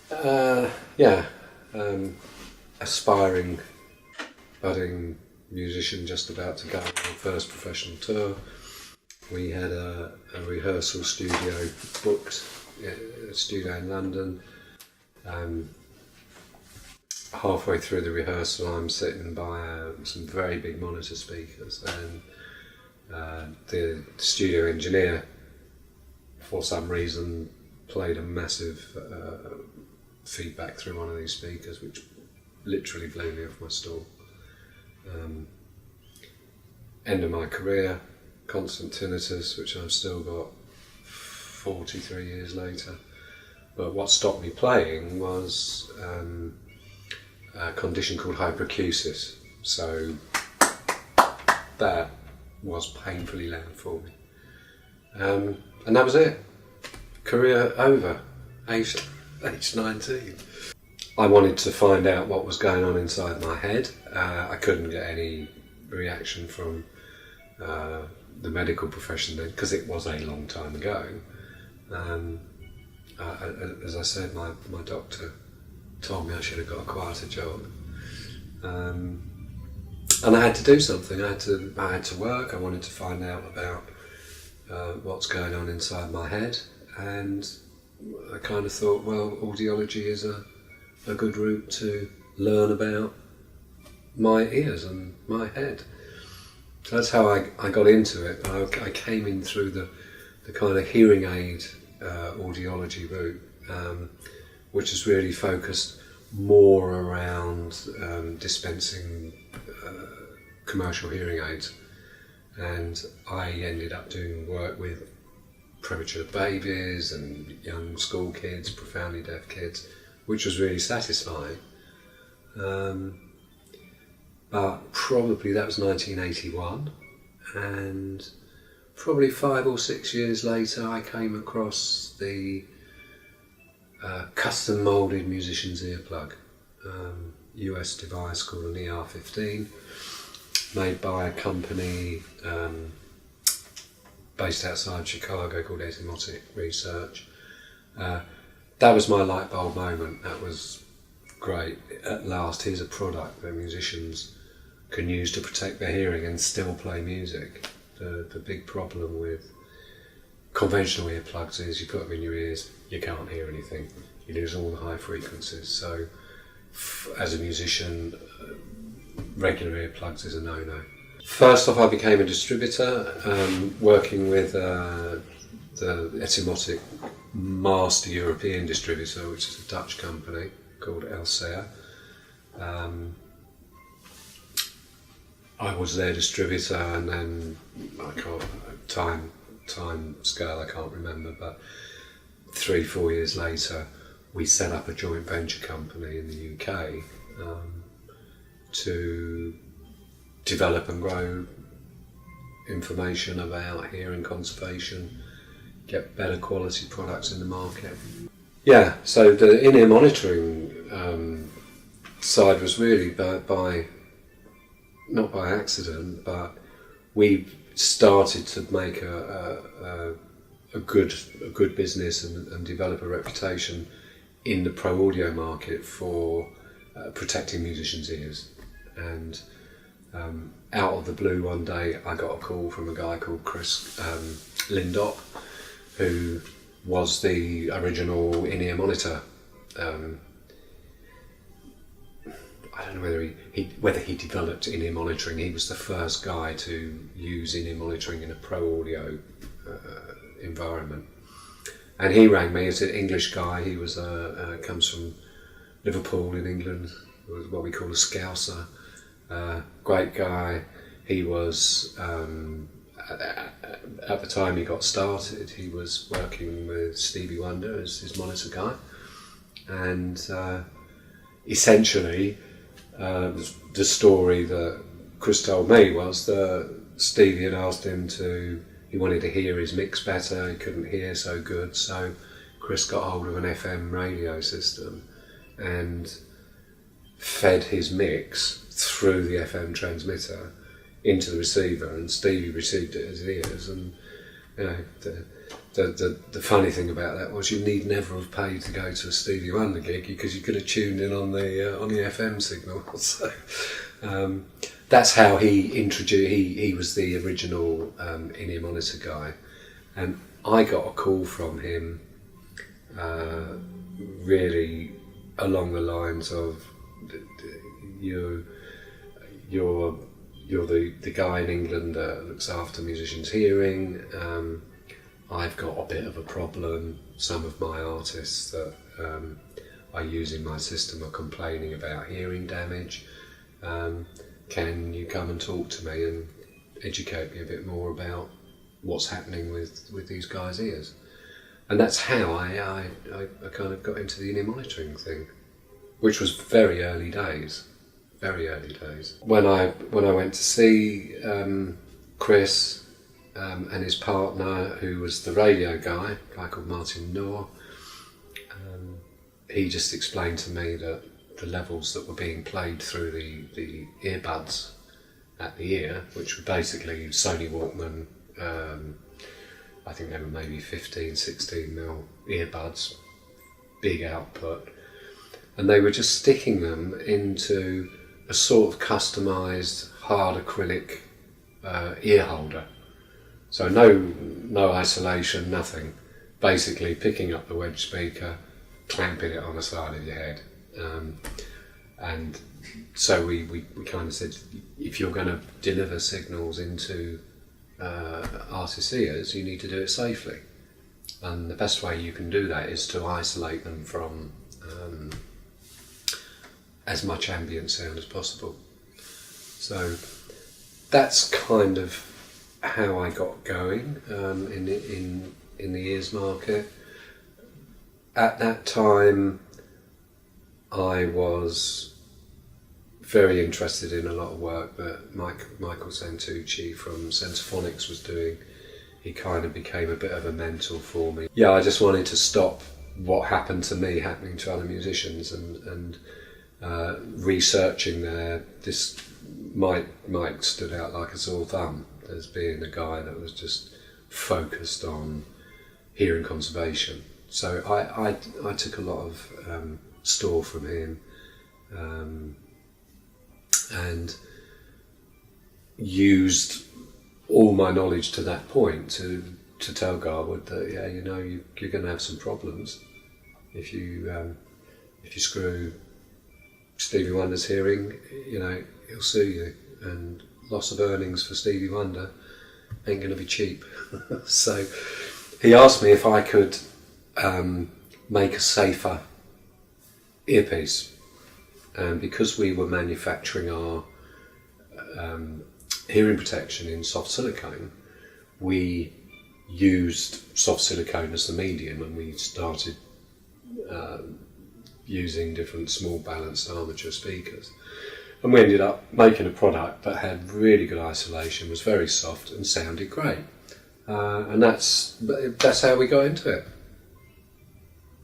Yeah, aspiring, budding musician just about to go on our first professional tour. We had a rehearsal studio booked, a studio in London. Halfway through the rehearsal, I'm sitting by some very big monitor speakers, and the studio engineer, for some reason, played a massive feedback through one of these speakers, which literally blew me off my stool. End of my career, constant tinnitus, which I've still got 43 years later. But what stopped me playing was a condition called hyperacusis. So that was painfully loud for me. And that was it. Career over, age 19. I wanted to find out what was going on inside my head. I couldn't get any reaction from the medical profession then, because it was a long time ago. As I said, my doctor told me I should have got a quieter job. And I had to do something. I had to work. I wanted to find out about what's going on inside my head, and I kind of thought, well, audiology is a good route to learn about my ears and my head. So that's how I got into it. I came in through the kind of hearing aid audiology route, which is really focused more around dispensing commercial hearing aids. And I ended up doing work with premature babies and young school kids, profoundly deaf kids, which was really satisfying. But probably that was 1981, and probably 5 or 6 years later I came across the custom moulded musician's earplug, US device called an ER-15, made by a company based outside Chicago called Etymotic Research. That was my light bulb moment. That was great. At last, here's a product that musicians can use to protect their hearing and still play music. The big problem with conventional earplugs is you put them in your ears, you can't hear anything. You lose all the high frequencies. So as a musician, regular earplugs is a no-no. First off, I became a distributor, working with the Etymotic Master European Distributor, which is a Dutch company called ACS. I was their distributor, and then time scale I can't remember, but 3-4 years later we set up a joint venture company in the UK to develop and grow information about hearing conservation, get better quality products in the market. Yeah, so the in-ear monitoring side was really not by accident, but we started to make a good business and develop a reputation in the pro audio market for protecting musicians' ears. And out of the blue one day I got a call from a guy called Chris Lindop, who was the original in-ear monitor. I don't know whether he developed in-ear monitoring. He was the first guy to use in-ear monitoring in a pro audio environment. And he rang me. He's an English guy. He was comes from Liverpool in England. He was what we call a Scouser. Great guy. He was at the time he got started, he was working with Stevie Wonder as his monitor guy, and essentially the story that Chris told me was that Stevie had asked him he wanted to hear his mix better, he couldn't hear so good, so Chris got hold of an FM radio system and fed his mix through the FM transmitter into the receiver, and Stevie received it as his ears, and you know, the funny thing about that was you need never have paid to go to a Stevie Wonder gig, because you could have tuned in on the FM signal. So that's how he introduced. He was the original IEMITO guy, and I got a call from him really along the lines of you're the guy in England that looks after musicians' hearing. I've got a bit of a problem. Some of my artists that I use in my system are complaining about hearing damage. Can you come and talk to me and educate me a bit more about what's happening with these guys' ears? And that's how I kind of got into the ear monitoring thing, which was very early days. When I went to see Chris and his partner, who was the radio guy, a guy called Martin Noor, he just explained to me that the levels that were being played through the earbuds at the ear, which were basically Sony Walkman, I think they were maybe 15, 16 mil earbuds, big output, and they were just sticking them into a sort of customised hard acrylic ear holder. So no isolation, nothing. Basically picking up the wedge speaker, clamping it on the side of your head. And so we kind of said, if you're going to deliver signals into artists' ears, you need to do it safely. And the best way you can do that is to isolate them from as much ambient sound as possible. So that's kind of how I got going in the ears market. At that time, I was very interested in a lot of work that Michael Santucci from Sensophonics was doing. He kind of became a bit of a mentor for me. Yeah, I just wanted to stop what happened to me happening to other musicians, and researching there. This Mike stood out like a sore thumb as being a guy that was just focused on hearing conservation. So I took a lot of store from him, and used all my knowledge to that point to tell Garwood that, yeah, you know, you're going to have some problems if you screw Stevie Wonder's hearing. You know, he'll sue you, and loss of earnings for Stevie Wonder ain't going to be cheap. So he asked me if I could make a safer earpiece, and because we were manufacturing our hearing protection in soft silicone, we used soft silicone as the medium, and we started using different small balanced armature speakers, and we ended up making a product that had really good isolation, was very soft and sounded great, and that's how we got into it.